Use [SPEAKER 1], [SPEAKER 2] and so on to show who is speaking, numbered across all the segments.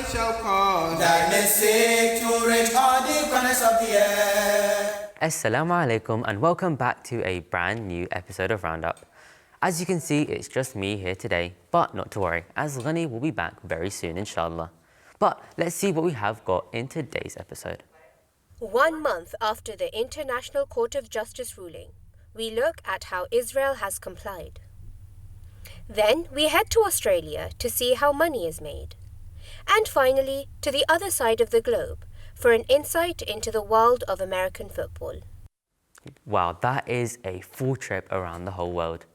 [SPEAKER 1] shall cause darkness to reach all the corners of the earth.
[SPEAKER 2] Assalamu alaikum and welcome back to a brand new episode of RoundUp. As you can see, it's just me here today, but not to worry, as Ghani will be back very soon, inshallah. But let's see what we have got in today's episode.
[SPEAKER 3] 1 month after the International Court of Justice ruling, we look at how Israel has complied. Then we head to Australia to see how money is made. And finally, to the other side of the globe for an insight into the world of American football.
[SPEAKER 2] Wow, that is a full trip around the whole world.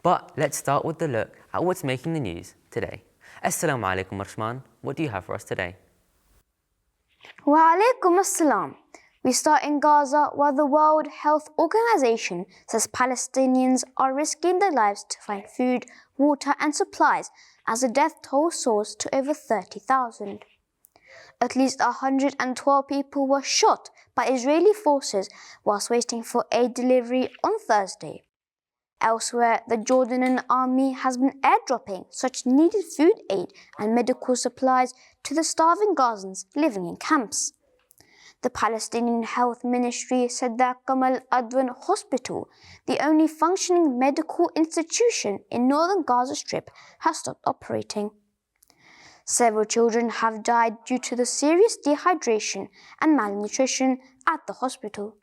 [SPEAKER 2] But let's start with the look at what's making the news today. Assalamu alaikum, Rashman. What do you have for us today?
[SPEAKER 4] Wa alaikum assalam. We start in Gaza, where the World Health Organization says Palestinians are risking their lives to find food, water and supplies as the death toll soars to over 30,000. At least 112 people were shot by Israeli forces whilst waiting for aid delivery on Thursday. Elsewhere, the Jordanian army has been airdropping such needed food aid and medical supplies to the starving Gazans living in camps. The Palestinian Health Ministry said that Gamal Adwan Hospital, the only functioning medical institution in northern Gaza Strip, has stopped operating. Several children have died due to the serious dehydration and malnutrition at the hospital.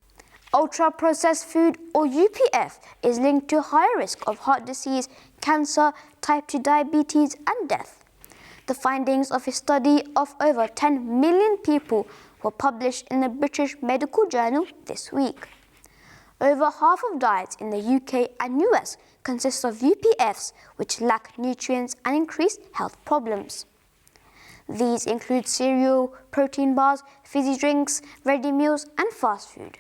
[SPEAKER 4] Ultra-processed food, or UPF, is linked to higher risk of heart disease, cancer, type 2 diabetes and death. The findings of a study of over 10 million people were published in the British Medical Journal this week. Over half of diets in the UK and US consist of UPFs which lack nutrients and increase health problems. These include cereal, protein bars, fizzy drinks, ready meals and fast food.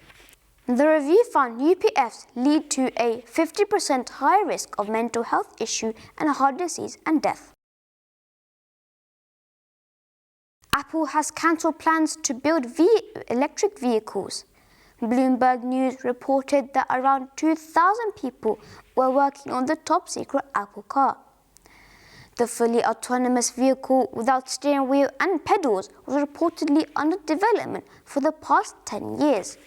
[SPEAKER 4] The review found UPFs lead to a 50% higher risk of mental health issue and heart disease and death. Apple has cancelled plans to build electric vehicles. Bloomberg News reported that around 2,000 people were working on the top-secret Apple car. The fully autonomous vehicle without steering wheel and pedals was reportedly under development for the past 10 years.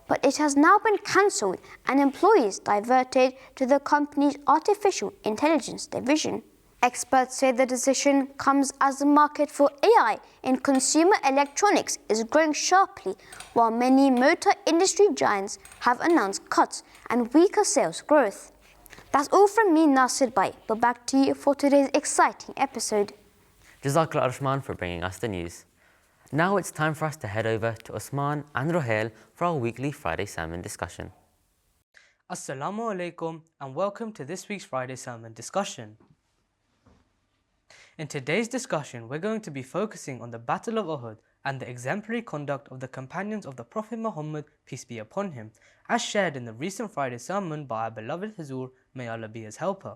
[SPEAKER 4] But it has now been cancelled and employees diverted to the company's artificial intelligence division. Experts say the decision comes as the market for AI in consumer electronics is growing sharply, while many motor industry giants have announced cuts and weaker sales growth. That's all from me, Nasir Bhai, but back to you for today's exciting episode.
[SPEAKER 2] Jazakallah Rashman for bringing us the news. Now it's time for us to head over to Osman and Rohail for our weekly Friday sermon discussion.
[SPEAKER 5] Assalamu alaikum and welcome to this week's Friday sermon discussion. In today's discussion, we're going to be focusing on the Battle of Uhud and the exemplary conduct of the companions of the Prophet Muhammad, peace be upon him, as shared in the recent Friday sermon by our beloved Huzur, may Allah be his helper.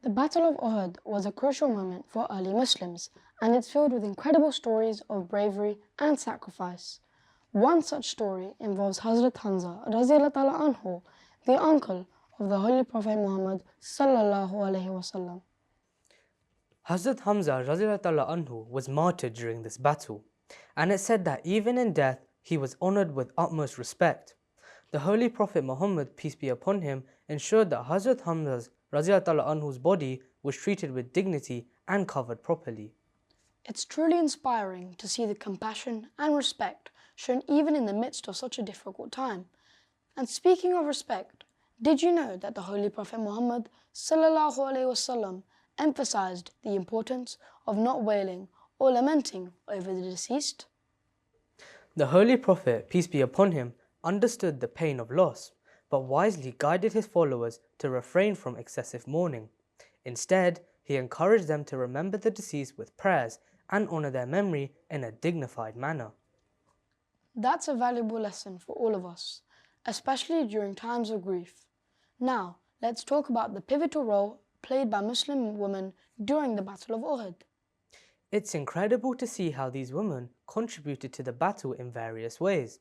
[SPEAKER 6] The Battle of Uhud was a crucial moment for early Muslims, and it's filled with incredible stories of bravery and sacrifice. One such story involves Hazrat Hamza Radiyallahu Ta'ala Anhu, the uncle of the Holy Prophet Muhammad Sallallahu Alaihi Wasallam.
[SPEAKER 5] Hazrat Hamza Radiyallahu Ta'ala Anhu was martyred during this battle, and it's said that even in death he was honoured with utmost respect. The Holy Prophet Muhammad, peace be upon him, ensured that Hazrat Hamza Radiyallahu Ta'ala Anhu's body was treated with dignity and covered properly.
[SPEAKER 6] It's truly inspiring to see the compassion and respect shown even in the midst of such a difficult time. And speaking of respect, did you know that the Holy Prophet Muhammad Sallallahu Alaihi Wasallam emphasized the importance of not wailing or lamenting over the deceased?
[SPEAKER 5] The Holy Prophet, peace be upon him, understood the pain of loss, but wisely guided his followers to refrain from excessive mourning. Instead, he encouraged them to remember the deceased with prayers and honour their memory in a dignified manner.
[SPEAKER 6] That's a valuable lesson for all of us, especially during times of grief. Now, let's talk about the pivotal role played by Muslim women during the Battle of Uhud.
[SPEAKER 5] It's incredible to see how these women contributed to the battle in various ways,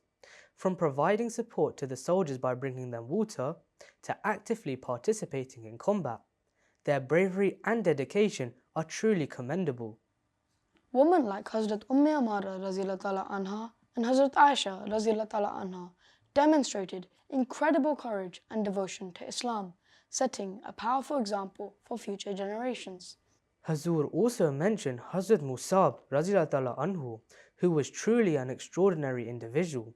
[SPEAKER 5] from providing support to the soldiers by bringing them water, to actively participating in combat. Their bravery and dedication are truly commendable.
[SPEAKER 6] Women like Hazrat Amara Raziyallahu Ta'ala Anha and Hazrat Aisha Raziyallahu Ta'ala Anha demonstrated incredible courage and devotion to Islam, setting a powerful example for future generations.
[SPEAKER 5] Hazur also mentioned Hazrat Musab Raziyallahu Ta'ala Anhu, who was truly an extraordinary individual.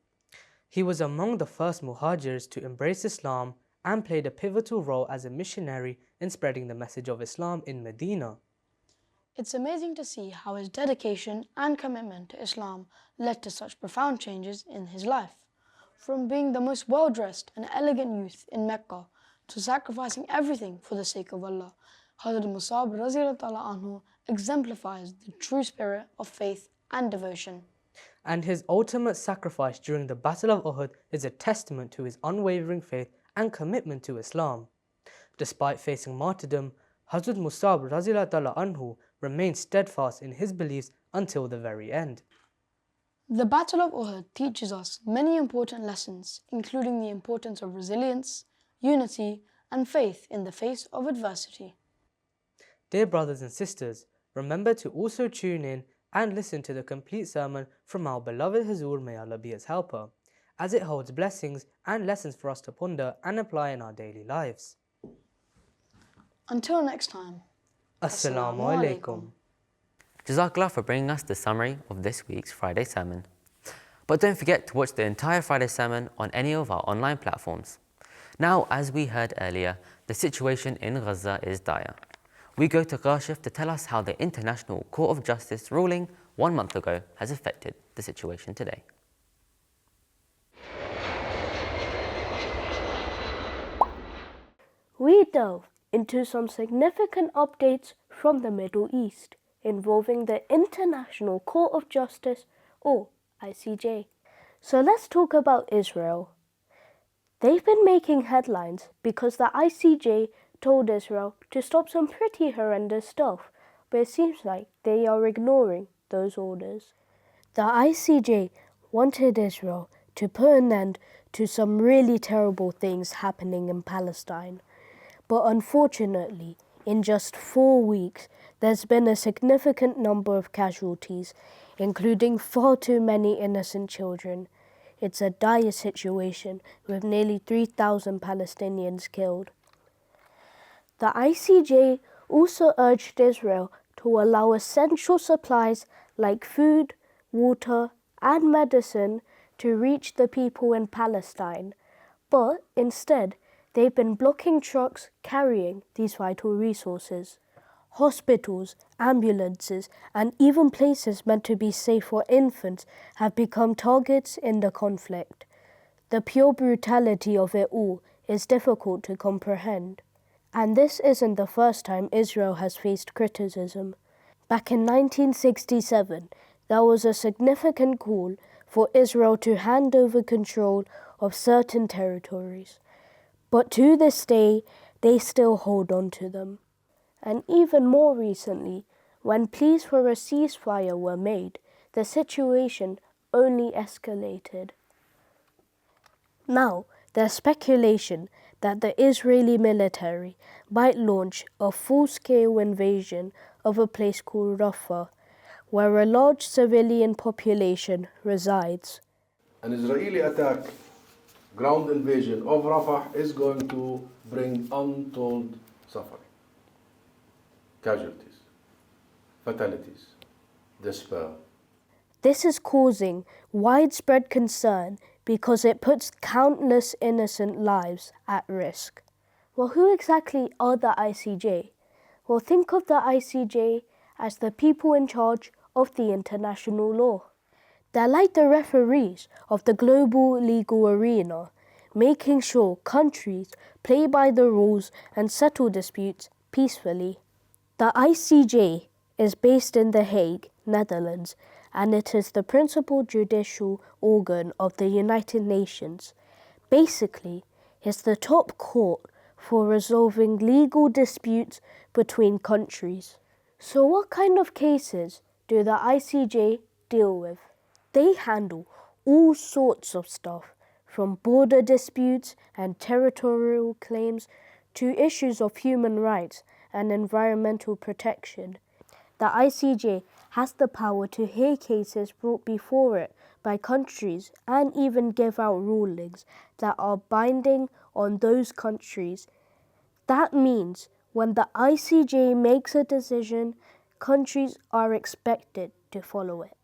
[SPEAKER 5] He was among the first Muhajirs to embrace Islam and played a pivotal role as a missionary in spreading the message of Islam in Medina.
[SPEAKER 6] It's amazing to see how his dedication and commitment to Islam led to such profound changes in his life. From being the most well-dressed and elegant youth in Mecca to sacrificing everything for the sake of Allah, Hazrat Musab Raziyallahu Ta'ala Anhu exemplifies the true spirit of faith and devotion.
[SPEAKER 5] And his ultimate sacrifice during the Battle of Uhud is a testament to his unwavering faith and commitment to Islam. Despite facing martyrdom, Hazrat Musab Raziyallahu Ta'ala Anhu remained steadfast in his beliefs until the very end.
[SPEAKER 6] The Battle of Uhud teaches us many important lessons, including the importance of resilience, unity, and faith in the face of adversity.
[SPEAKER 5] Dear brothers and sisters, remember to also tune in and listen to the complete sermon from our beloved Hazur, may Allah be his helper, as it holds blessings and lessons for us to ponder and apply in our daily lives.
[SPEAKER 6] Until next time.
[SPEAKER 5] Assalamu alaikum.
[SPEAKER 2] Jazakallah for bringing us the summary of this week's Friday sermon. But don't forget to watch the entire Friday sermon on any of our online platforms. Now, as we heard earlier, the situation in Gaza is dire. We go to Kashif to tell us how the International Court of Justice ruling 1 month ago has affected the situation today.
[SPEAKER 7] We delve into some significant updates from the Middle East involving the International Court of Justice, or ICJ. So let's talk about Israel. They've been making headlines because the ICJ told Israel to stop some pretty horrendous stuff, but it seems like they are ignoring those orders. The ICJ wanted Israel to put an end to some really terrible things happening in Palestine. But unfortunately, in just 4 weeks, there's been a significant number of casualties, including far too many innocent children. It's a dire situation with nearly 3,000 Palestinians killed. The ICJ also urged Israel to allow essential supplies like food, water, and medicine to reach the people in Palestine, but instead, they've been blocking trucks carrying these vital resources. Hospitals, ambulances, and even places meant to be safe for infants have become targets in the conflict. The pure brutality of it all is difficult to comprehend. And this isn't the first time Israel has faced criticism. Back in 1967, there was a significant call for Israel to hand over control of certain territories. But to this day, they still hold on to them. And even more recently, when pleas for a ceasefire were made, the situation only escalated. Now, there's speculation that the Israeli military might launch a full-scale invasion of a place called Rafah, where a large civilian population resides.
[SPEAKER 8] An Israeli attack, ground invasion of Rafah is going to bring untold suffering, casualties, fatalities, despair.
[SPEAKER 7] This is causing widespread concern because it puts countless innocent lives at risk. Well, who exactly are the ICJ? Well, think of the ICJ as the people in charge of the international law. They're like the referees of the global legal arena, making sure countries play by the rules and settle disputes peacefully. The ICJ is based in The Hague, Netherlands, and it is the principal judicial organ of the United Nations. Basically, it's the top court for resolving legal disputes between countries. So what kind of cases do the ICJ deal with? They handle all sorts of stuff, from border disputes and territorial claims to issues of human rights and environmental protection. The ICJ has the power to hear cases brought before it by countries and even give out rulings that are binding on those countries. That means when the ICJ makes a decision, countries are expected to follow it.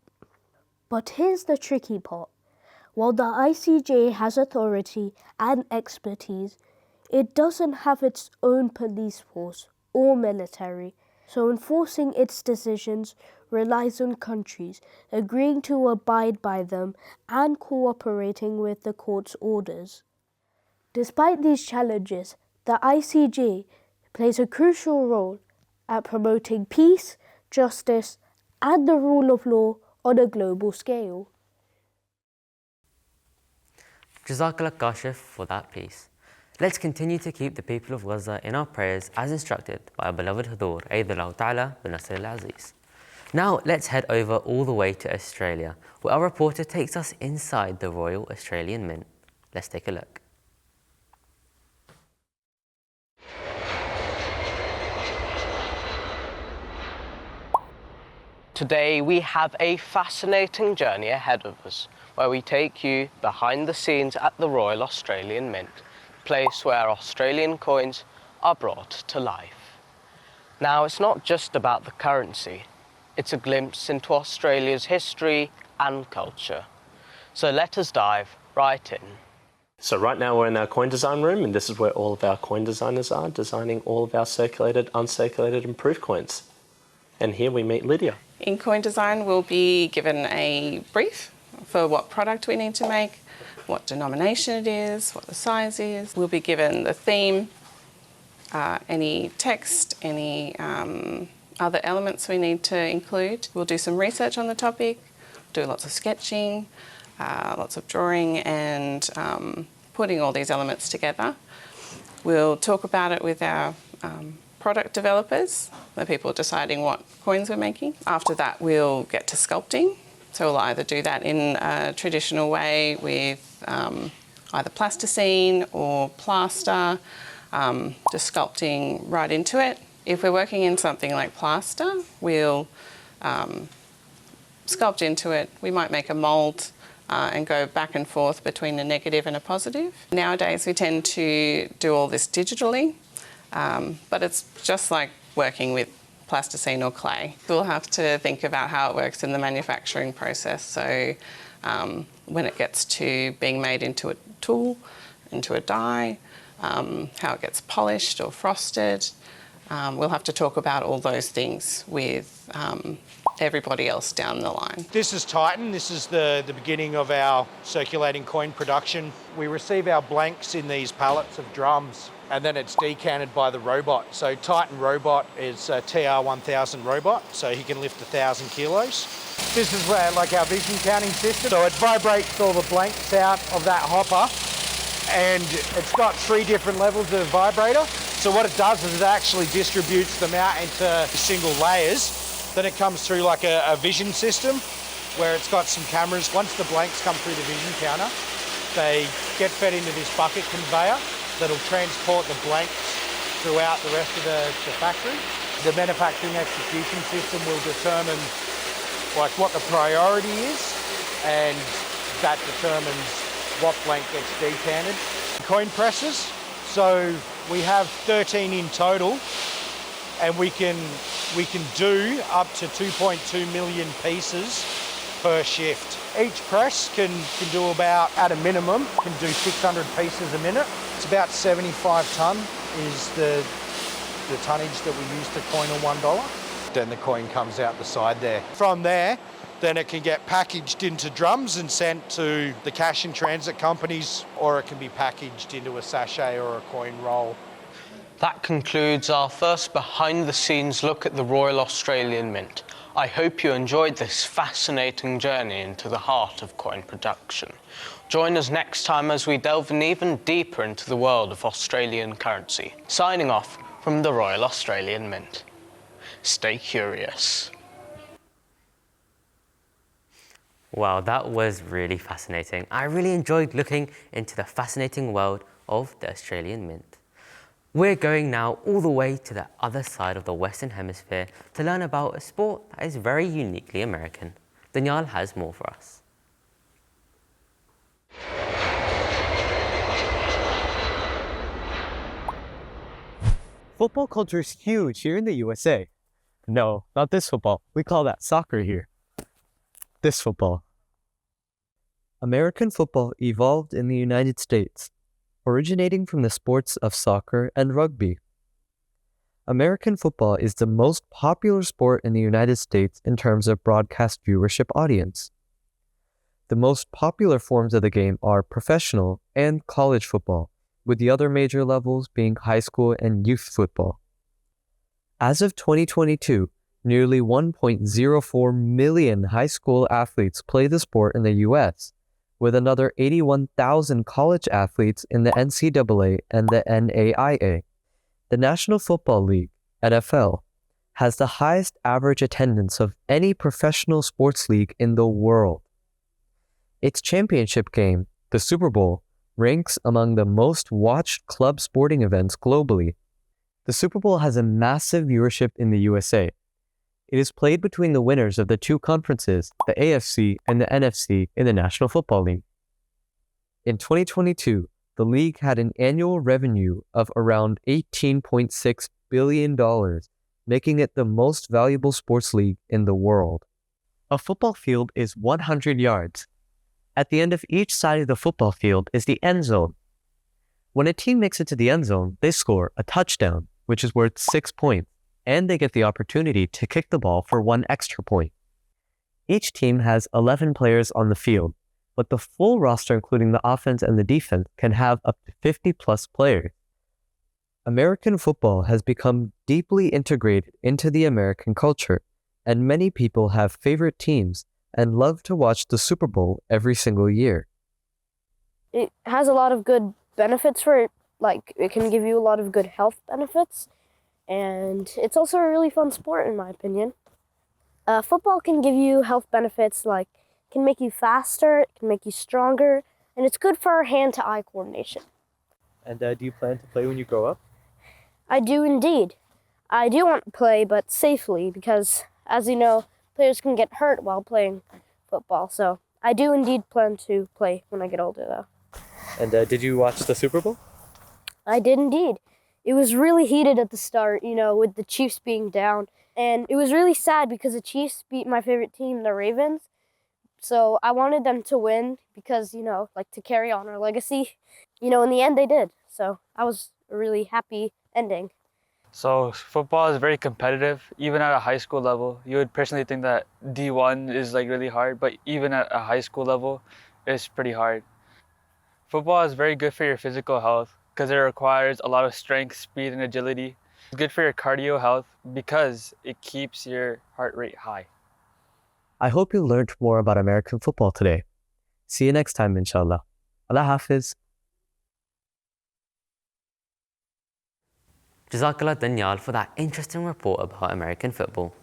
[SPEAKER 7] But here's the tricky part. While the ICJ has authority and expertise, it doesn't have its own police force or military, so enforcing its decisions relies on countries agreeing to abide by them and cooperating with the court's orders. Despite these challenges, the ICJ plays a crucial role at promoting peace, justice, and the rule of law on a global scale.
[SPEAKER 2] Jazakallah Kashif for that piece. Let's continue to keep the people of Gaza in our prayers as instructed by our beloved Hudur, Aydullah Ta'ala bin Nasr al-Aziz. Now let's head over all the way to Australia, where our reporter takes us inside the Royal Australian Mint. Let's take a look.
[SPEAKER 9] Today we have a fascinating journey ahead of us, where we take you behind the scenes at the Royal Australian Mint, a place where Australian coins are brought to life. Now, it's not just about the currency, it's a glimpse into Australia's history and culture. So let us dive right in.
[SPEAKER 10] So right now we're in our coin design room, and this is where all of our coin designers are, designing all of our circulated, uncirculated and proof coins. And here we meet Lydia.
[SPEAKER 11] In coin design, we'll be given a brief for what product we need to make, what denomination it is, what the size is. We'll be given the theme, any text, any other elements we need to include. We'll do some research on the topic, do lots of sketching, lots of drawing and putting all these elements together. We'll talk about it with our product developers, the people deciding what coins we're making. After that, we'll get to sculpting. So we'll either do that in a traditional way with either plasticine or plaster, just sculpting right into it. If we're working in something like plaster, we'll sculpt into it. We might make a mould and go back and forth between a negative and a positive. Nowadays, we tend to do all this digitally. But it's just like working with plasticine or clay. We'll have to think about how it works in the manufacturing process. So when it gets to being made into a tool, into a die, how it gets polished or frosted. We'll have to talk about all those things with everybody else down the line.
[SPEAKER 12] This is Titan. This is the beginning of our circulating coin production. We receive our blanks in these pallets of drums, and then it's decanted by the robot. So Titan robot is a TR1000 robot, so he can lift 1,000 kilos. This is where, like, our vision counting system. So it vibrates all the blanks out of that hopper, and it's got 3 different levels of vibrator. So what it does is it actually distributes them out into single layers. Then it comes through like a vision system where it's got some cameras. Once the blanks come through the vision counter, they get fed into this bucket conveyor that'll transport the blanks throughout the rest of the factory. The manufacturing execution system will determine like what the priority is, and that determines what blank gets decanted. Coin presses, so we have 13 in total, and we can do up to 2.2 million pieces per shift. Each press can do about, at a minimum, can do 600 pieces a minute. It's about 75 tonne is the tonnage that we use to coin a $1. Then the coin comes out the side there. From there, then it can get packaged into drums and sent to the cash and transit companies, or it can be packaged into a sachet or a coin roll.
[SPEAKER 9] That concludes our first behind-the-scenes look at the Royal Australian Mint. I hope you enjoyed this fascinating journey into the heart of coin production. Join us next time as we delve even deeper into the world of Australian currency. Signing off from the Royal Australian Mint. Stay curious.
[SPEAKER 2] Wow, that was really fascinating. I really enjoyed looking into the fascinating world of the Australian Mint. We're going now all the way to the other side of the Western Hemisphere to learn about a sport that is very uniquely American. Daniyal has more for us.
[SPEAKER 13] Football culture is huge here in the USA. No, not this football. We call that soccer here. This football. American football evolved in the United States, originating from the sports of soccer and rugby. American football is the most popular sport in the United States in terms of broadcast viewership audience. The most popular forms of the game are professional and college football, with the other major levels being high school and youth football. As of 2022, nearly 1.04 million high school athletes play the sport in the US, with another 81,000 college athletes in the NCAA and the NAIA. The National Football League, NFL, has the highest average attendance of any professional sports league in the world. Its championship game, the Super Bowl, ranks among the most watched club sporting events globally. The Super Bowl has a massive viewership in the USA. It is played between the winners of the two conferences, the AFC and the NFC, in the National Football League. In 2022, the league had an annual revenue of around $18.6 billion, making it the most valuable sports league in the world. A football field is 100 yards. At the end of each side of the football field is the end zone. When a team makes it to the end zone, they score a touchdown, which is worth 6 points, and they get the opportunity to kick the ball for 1 extra point. Each team has 11 players on the field, but the full roster, including the offense and the defense, can have up to 50-plus players. American football has become deeply integrated into the American culture, and many people have favorite teams and love to watch the Super Bowl every single year.
[SPEAKER 7] It has a lot of good benefits for it, like it can give you a lot of good health benefits, and it's also a really fun sport in my opinion. Football can give you health benefits like it can make you faster, it can make you stronger, and it's good for hand-to-eye coordination.
[SPEAKER 13] And do you plan to play when you grow up?
[SPEAKER 7] I do indeed. I do want to play, but safely, because as you know, players can get hurt while playing football, so I do indeed plan to play when I get older though.
[SPEAKER 13] And did you watch the Super Bowl?
[SPEAKER 7] I did indeed. It was really heated at the start, with the Chiefs being down. And it was really sad because the Chiefs beat my favorite team, the Ravens. So I wanted them to win because, to carry on our legacy. In the end they did. So I was a really happy ending.
[SPEAKER 14] So football is very competitive, even at a high school level. You would personally think that D1 is really hard, but even at a high school level, it's pretty hard. Football is very good for your physical health because it requires a lot of strength, speed, and agility. It's good for your cardio health because it keeps your heart rate high.
[SPEAKER 13] I hope you learned more about American football today. See you next time, inshallah. Allah Hafiz.
[SPEAKER 2] Jazakallah Daniyal for that interesting report about American football.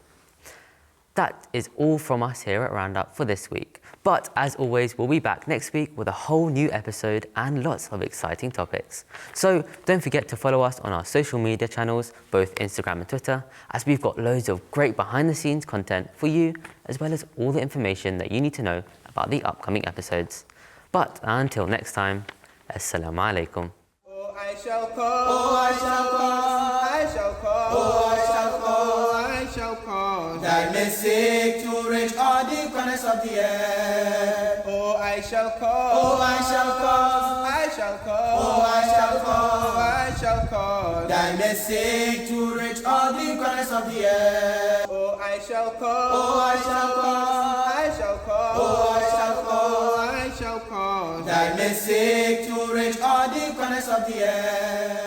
[SPEAKER 2] That is all from us here at RoundUp for this week. But as always, we'll be back next week with a whole new episode and lots of exciting topics. So don't forget to follow us on our social media channels, both Instagram and Twitter, as we've got loads of great behind the scenes content for you, as well as all the information that you need to know about the upcoming episodes. But until next time, Assalamu alaikum.
[SPEAKER 1] I shall call, I shall call, I shall call, I shall call, I shall call. Thy message to reach all the corners of the earth. Oh, I shall call, I shall call, I shall call, I shall call, I shall call. Thy message to reach all the corners of the earth. Oh, I shall call, I shall call, I shall call, I shall call, I shall call. Thy message to reach all the corners of the earth.